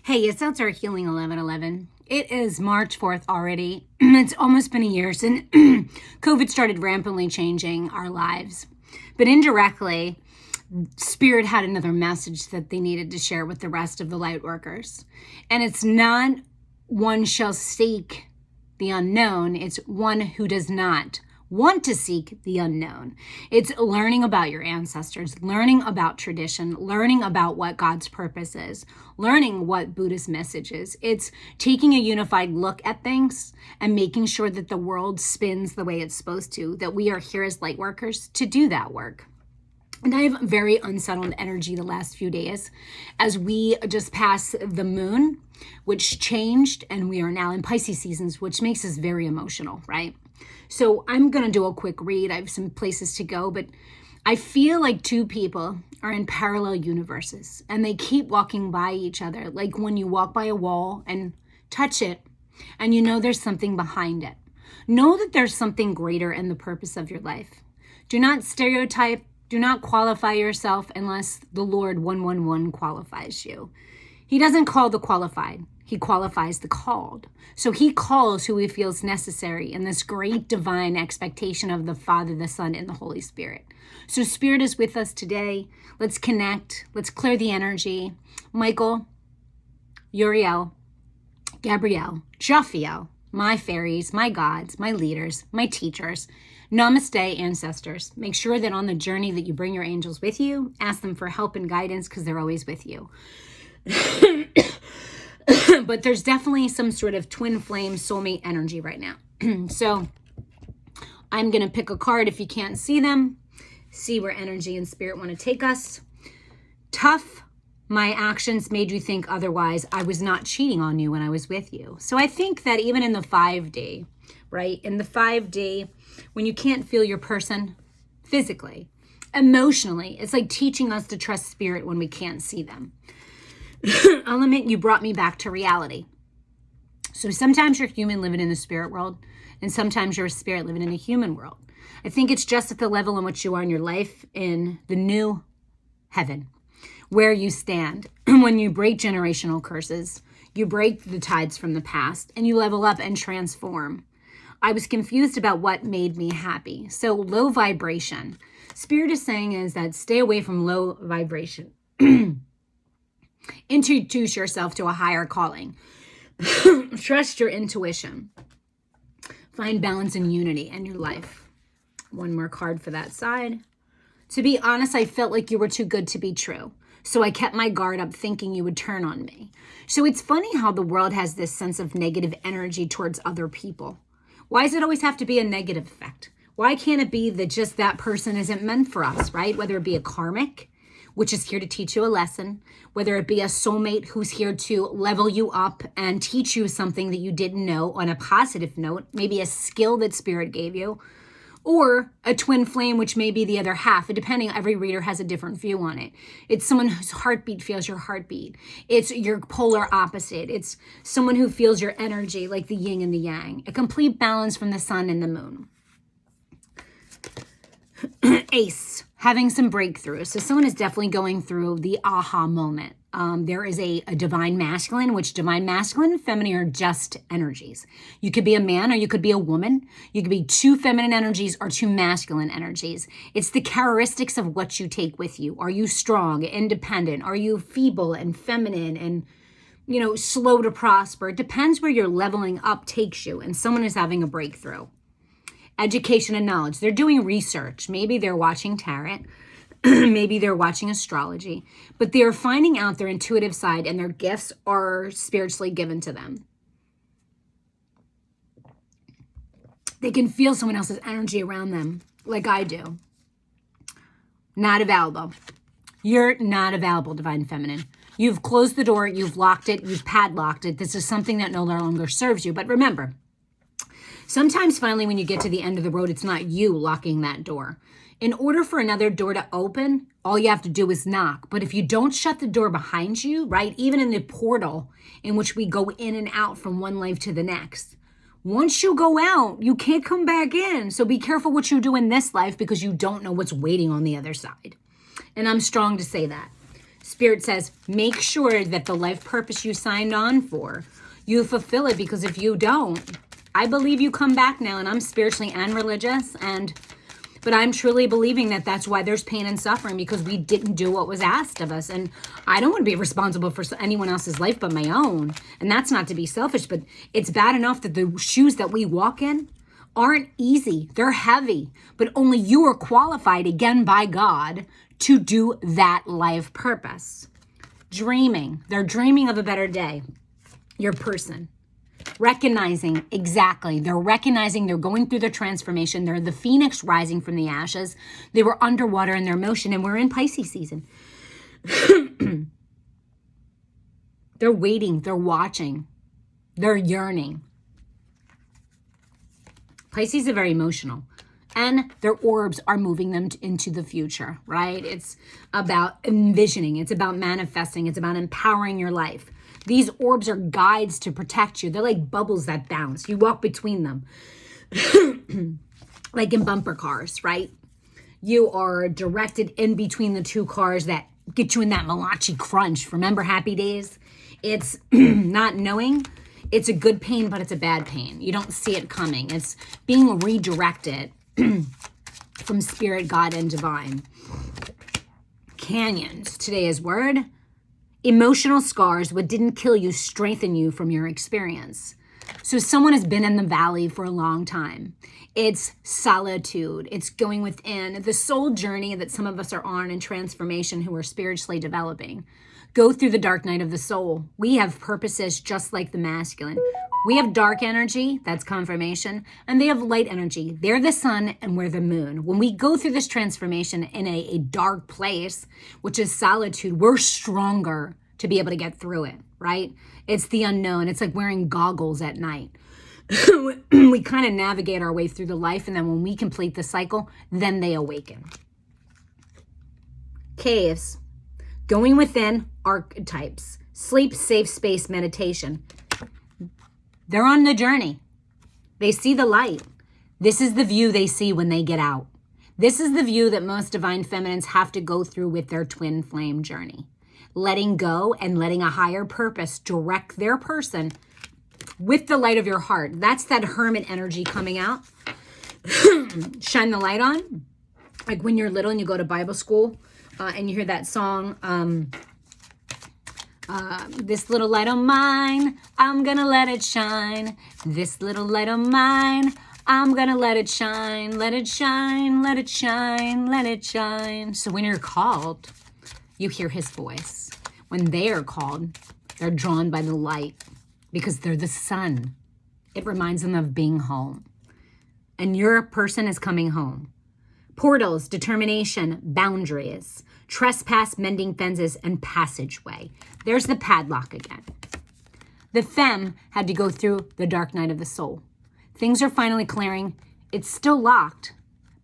Hey, it's Outdoor Healing 1111. It is March 4th already. It's almost been a year since COVID started rampantly changing our lives. But indirectly, Spirit had another message that they needed to share with the rest of the light workers. And it's not one shall seek the unknown, it's one who does not want to seek the unknown. It's learning about your ancestors, learning about tradition, learning about what God's purpose is, learning what Buddhist message is. It's taking a unified look at things and making sure that the world spins the way it's supposed to, that we are here as light workers to do that work. And I have very unsettled energy the last few days as we just passed the moon, which changed, and we are now in Pisces seasons, which makes us very emotional, right? So I'm going to do a quick read. I have some places to go, but I feel like two people are in parallel universes and they keep walking by each other. Like when you walk by a wall and touch it and you know there's something behind it. Know that there's something greater in the purpose of your life. Do not stereotype. Do not qualify yourself unless the Lord 111 qualifies you. He doesn't call the qualified. He qualifies the called. So he calls who he feels necessary in this great divine expectation of the Father, the Son, and the Holy Spirit. So Spirit is with us today. Let's connect. Let's clear the energy. Michael, Uriel, Gabrielle, Jophiel, my fairies, my gods, my leaders, my teachers. Namaste, ancestors. Make sure that on the journey that you bring your angels with you, ask them for help and guidance because they're always with you. But there's definitely some sort of twin flame soulmate energy right now. So I'm going to pick a card if you can't see them. See where energy and spirit want to take us. Tough. My actions made you think otherwise. I was not cheating on you when I was with you. So I think that even in the 5D, right? In the 5D, when you can't feel your person physically, emotionally, it's like teaching us to trust spirit when we can't see them. Element, you brought me back to reality. So sometimes you're human living in the spirit world, and sometimes you're a spirit living in a human world. I think it's just at the level in which you are in your life in the new heaven, where you stand. When you break generational curses, you break the tides from the past, and you level up and transform. I was confused about what made me happy. So low vibration. Spirit is saying is that stay away from low vibration. Introduce yourself to a higher calling. Trust your intuition. Find balance and unity in your life. One more card for that side. To be honest, I felt like you were too good to be true. So I kept my guard up thinking you would turn on me. So it's funny how the world has this sense of negative energy towards other people. Why does it always have to be a negative effect? Why can't it be that just that person isn't meant for us, right? Whether it be a karmic, which is here to teach you a lesson, whether it be a soulmate who's here to level you up and teach you something that you didn't know on a positive note, maybe a skill that spirit gave you, or a twin flame, which may be the other half. Depending, every reader has a different view on it. It's someone whose heartbeat feels your heartbeat. It's your polar opposite. It's someone who feels your energy, like the yin and the yang. A complete balance from the sun and the moon. Ace, having some breakthroughs. So someone is definitely going through the aha moment. There is a divine masculine, which divine masculine and feminine are just energies. You could be a man or you could be a woman. You could be two feminine energies or two masculine energies. It's the characteristics of what you take with you. Are you strong, independent? Are you feeble and feminine and, slow to prosper? It depends where your leveling up takes you. And someone is having a breakthrough. Education and knowledge. They're doing research. Maybe they're watching tarot. Maybe they're watching astrology. But they're finding out their intuitive side and their gifts are spiritually given to them. They can feel someone else's energy around them like I do. Not available. You're not available, Divine Feminine. You've closed the door. You've locked it. You've padlocked it. This is something that no longer serves you. But remember, sometimes finally when you get to the end of the road, it's not you locking that door. In order for another door to open, all you have to do is knock. But if you don't shut the door behind you, right, even in the portal in which we go in and out from one life to the next, once you go out, you can't come back in. So be careful what you do in this life because you don't know what's waiting on the other side. And I'm strong to say that. Spirit says, make sure that the life purpose you signed on for, you fulfill it, because if you don't, I believe you come back now, and I'm spiritually and religious, but I'm truly believing that that's why there's pain and suffering, because we didn't do what was asked of us. And I don't want to be responsible for anyone else's life but my own. And that's not to be selfish, but it's bad enough that the shoes that we walk in aren't easy. They're heavy, but only you are qualified, again, by God, to do that life purpose. Dreaming. They're dreaming of a better day. Your person. Recognizing, exactly. They're recognizing they're going through their transformation. They're the phoenix rising from the ashes. They were underwater in their motion, and we're in Pisces season. They're waiting. They're watching. They're yearning. Pisces are very emotional, and their orbs are moving them into the future, right? It's about envisioning. It's about manifesting. It's about empowering your life. These orbs are guides to protect you. They're like bubbles that bounce. You walk between them. Like in bumper cars, right? You are directed in between the two cars that get you in that Malachi crunch. Remember Happy Days? It's not knowing. It's a good pain, but it's a bad pain. You don't see it coming. It's being redirected from spirit, God, and divine. Canyons. Today's word. Emotional scars, what didn't kill you, strengthen you from your experience. So someone has been in the valley for a long time. It's solitude. It's going within. The soul journey that some of us are on in transformation, who are spiritually developing. Go through the dark night of the soul. We have purposes just like the masculine. We have dark energy, that's confirmation, and they have light energy. They're the sun and we're the moon. When we go through this transformation in a dark place, which is solitude, we're stronger to be able to get through it, right? It's the unknown. It's like wearing goggles at night. We kind of navigate our way through the life, and then when we complete the cycle, then they awaken. Caves. Going within, archetypes. Sleep, safe space, meditation. They're on the journey. They see the light. This is the view they see when they get out. This is the view that most divine feminines have to go through with their twin flame journey. Letting go and letting a higher purpose direct their person with the light of your heart. That's that hermit energy coming out. Shine the light on. Like when you're little and you go to Bible school and you hear that song, this little light of mine, I'm gonna let it shine. This little light of mine, I'm gonna let it shine. Let it shine, let it shine, let it shine. So when you're called, you hear his voice. When they are called, they're drawn by the light because they're the sun. It reminds them of being home. And your person is coming home. Portals, determination, boundaries, trespass, mending fences, and passageway. There's the padlock again. The femme had to go through the dark night of the soul. Things are finally clearing. It's still locked,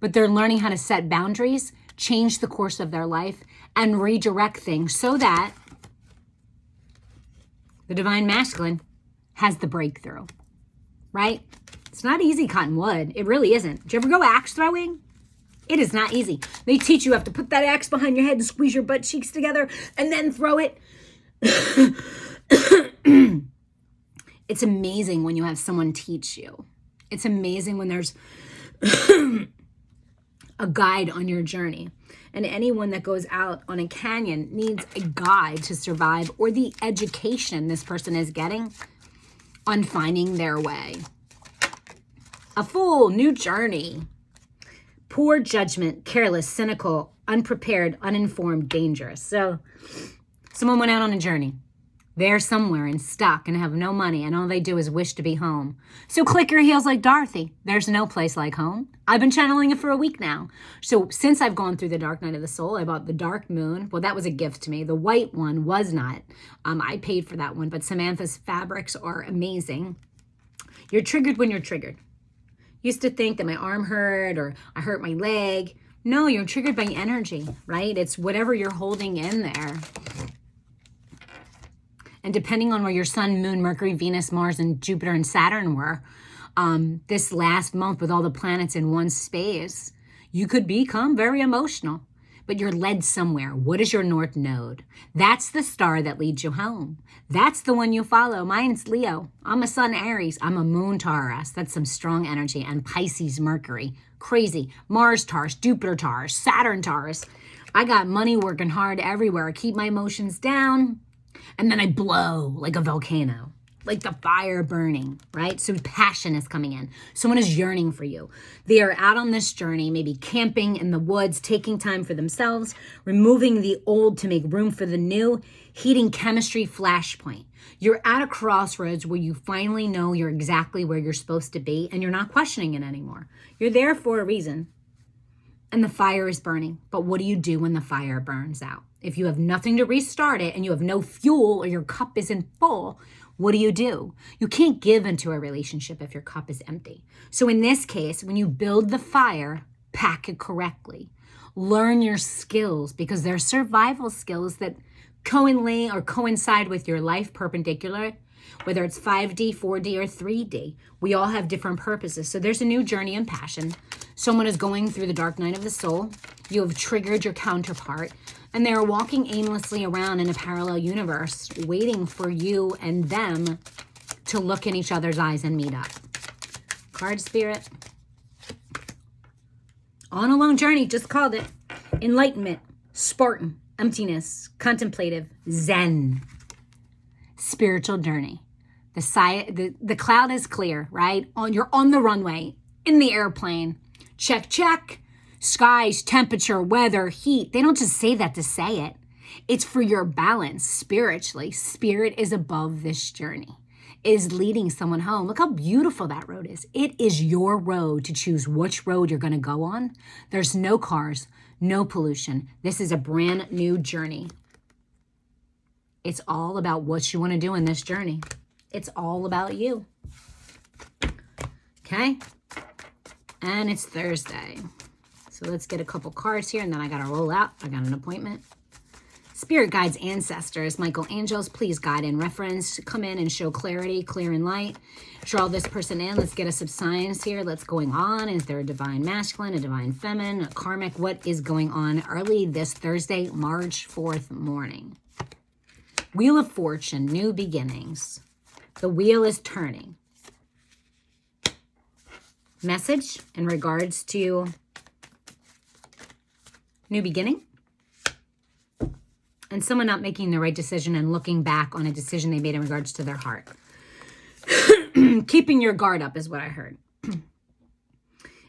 but they're learning how to set boundaries, change the course of their life, and redirect things so that the divine masculine has the breakthrough, right? It's not easy cutting wood. It really isn't. Did you ever go axe throwing? It is not easy. They teach you have to put that axe behind your head and squeeze your butt cheeks together and then throw it. It's amazing when you have someone teach you. It's amazing when there's a guide on your journey. And anyone that goes out on a canyon needs a guide to survive, or the education this person is getting on finding their way. A fool, new journey. Poor judgment, careless, cynical, unprepared, uninformed, dangerous. So someone went out on a journey. They're somewhere and stuck and have no money, and all they do is wish to be home. So click your heels like Dorothy. There's no place like home. I've been channeling it for a week now. So since I've gone through the dark night of the soul, I bought the dark moon. Well, that was a gift to me. The white one was not. I paid for that one, but Samantha's fabrics are amazing. You're triggered when you're triggered. Used to think that my arm hurt or I hurt my leg. No, you're triggered by energy, right? It's whatever you're holding in there. And depending on where your sun, moon, Mercury, Venus, Mars, and Jupiter and Saturn were, this last month with all the planets in one space, you could become very emotional. but you're led somewhere. What is your North Node? That's the star that leads you home. That's the one you follow. Mine's Leo. I'm a Sun Aries. I'm a Moon Taurus. That's some strong energy. And Pisces Mercury. Crazy. Mars Taurus, Jupiter Taurus, Saturn Taurus. I got money working hard everywhere. I keep my emotions down, and then I blow like a volcano. Like the fire burning, right? So passion is coming in. Someone is yearning for you. They are out on this journey, maybe camping in the woods, taking time for themselves, removing the old to make room for the new, heating chemistry flashpoint. You're at a crossroads where you finally know you're exactly where you're supposed to be, and you're not questioning it anymore. You're there for a reason, and the fire is burning. But what do you do when the fire burns out? If you have nothing to restart it and you have no fuel or your cup isn't full, what do? You can't give into a relationship if your cup is empty. So in this case, when you build the fire, pack it correctly. Learn your skills, because they're survival skills that coinlay or coincide with your life perpendicular, whether it's 5D, 4D, or 3D. We all have different purposes. So there's a new journey and passion. Someone is going through the dark night of the soul. You have triggered your counterpart, and they're walking aimlessly around in a parallel universe, waiting for you and them to look in each other's eyes and meet up. Card Spirit. On a long journey, just called it. Enlightenment, Spartan, emptiness, contemplative, Zen. Spiritual journey. The cloud is clear, right? You're on the runway, in the airplane. Check, check. Skies, temperature, weather, heat. They don't just say that to say it. It's for your balance spiritually. Spirit is above this journey. It is leading someone home. Look how beautiful that road is. It is your road to choose which road you're going to go on. There's no cars, no pollution. This is a brand new journey. It's all about what you want to do in this journey. It's all about you. Okay? And it's Thursday. So let's get a couple cards here, and then I got to roll out. I got an appointment. Spirit guides, ancestors, Michael Angels, please guide and reference. Come in and show clarity, clear and light. Draw this person in. Let's get us some signs here. What's going on? Is there a divine masculine, a divine feminine, a karmic? What is going on early this Thursday, March 4th morning? Wheel of Fortune, new beginnings. The wheel is turning. Message in regards to new beginning, and someone not making the right decision and looking back on a decision they made in regards to their heart. Keeping your guard up is what I heard.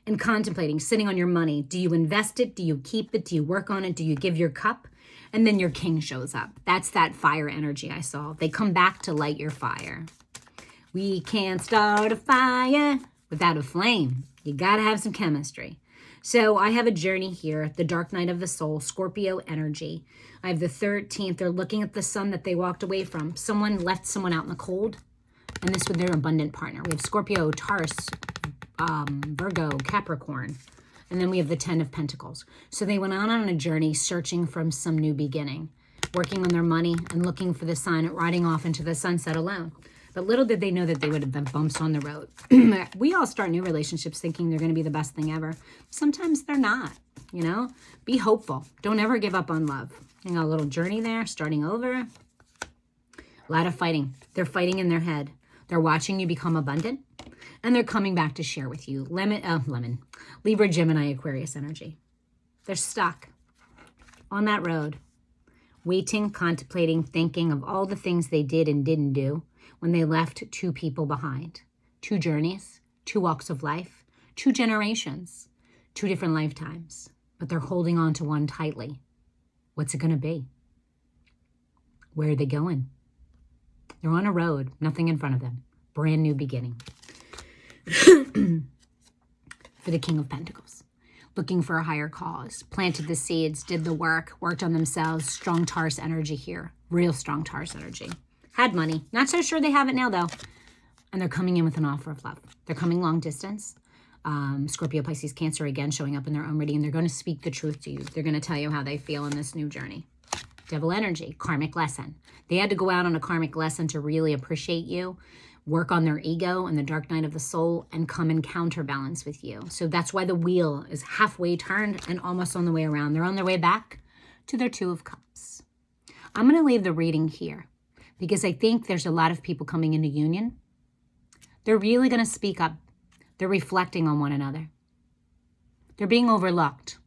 And contemplating, sitting on your money. Do you invest it? Do you keep it? Do you work on it? Do you give your cup? And then your king shows up. That's that fire energy I saw. They come back to light your fire. We can't start a fire without a flame. You gotta have some chemistry. So I have a journey here, the dark night of the soul, Scorpio energy. I have the 13th. They're looking at the sun that they walked away from. Someone left someone out in the cold, and this was their abundant partner. We have Scorpio, Taurus, Virgo, Capricorn, and then we have the 10 of Pentacles. So they went on a journey searching from some new beginning, working on their money and looking for the sun, riding off into the sunset alone. But little did they know that they would have been bumps on the road. We all start new relationships thinking they're going to be the best thing ever. Sometimes they're not, you know? Be hopeful. Don't ever give up on love. You know, a little journey there, starting over. A lot of fighting. They're fighting in their head. They're watching you become abundant, and they're coming back to share with you. Libra, Gemini, Aquarius energy. They're stuck on that road, waiting, contemplating, thinking of all the things they did and didn't do when they left two people behind. Two journeys, two walks of life, two generations, two different lifetimes. But they're holding on to one tightly. What's it going to be? Where are they going? They're on a road, nothing in front of them. Brand new beginning. For the King of Pentacles. Looking for a higher cause. Planted the seeds, did the work, worked on themselves. Strong Taurus energy here. Real strong Taurus energy. Had money. Not so sure they have it now, though. And they're coming in with an offer of love. They're coming long distance. Scorpio, Pisces, Cancer, again, showing up in their own reading. They're going to speak the truth to you. They're going to tell you how they feel in this new journey. Devil energy, karmic lesson. They had to go out on a karmic lesson to really appreciate you. work on their ego and the dark night of the soul and come in counterbalance with you. So that's why the wheel is halfway turned and almost on the way around. They're on their way back to their Two of Cups. I'm going to leave the reading here because I think there's a lot of people coming into union. They're really going to speak up. They're reflecting on one another. They're being overlooked.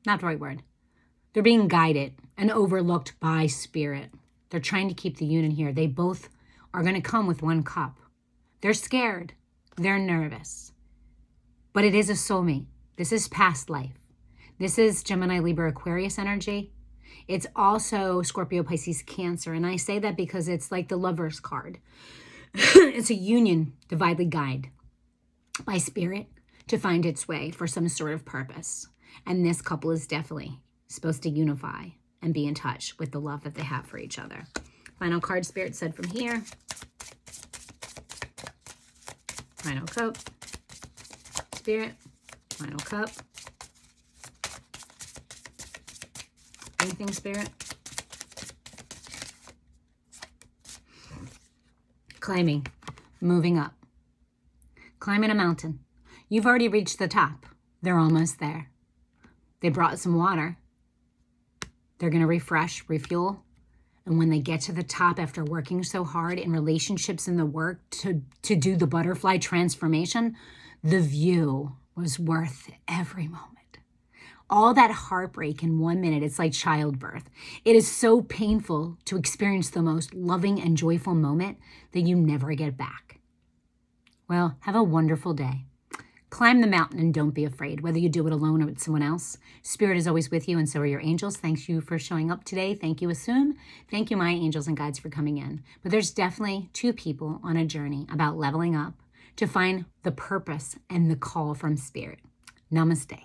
Not the right word. They're being guided and overlooked by spirit. They're trying to keep the union here. They both are going to come with one cup. They're scared. They're nervous. But it is a soulmate. This is past life. This is Gemini, Libra, Aquarius energy. It's also Scorpio, Pisces, Cancer. And I say that because it's like the Lover's card. It's a union divinely guided by spirit to find its way for some sort of purpose. And this couple is definitely supposed to unify and be in touch with the love that they have for each other. Final card, Spirit said from here. Final cup. Spirit. Final cup. Anything, Spirit? Climbing. Moving up. Climbing a mountain. You've already reached the top. They're almost there. They brought some water. They're going to refresh, refuel. And when they get to the top after working so hard in relationships and the work to do the butterfly transformation, the view was worth every moment. All that heartbreak in 1 minute, it's like childbirth. It is so painful to experience the most loving and joyful moment that you never get back. Well, have a wonderful day. Climb the mountain and don't be afraid, whether you do it alone or with someone else. Spirit is always with you, and so are your angels. Thank you for showing up today. Thank you, Assume. Thank you, my angels and guides, for coming in. But there's definitely two people on a journey about leveling up to find the purpose and the call from Spirit. Namaste.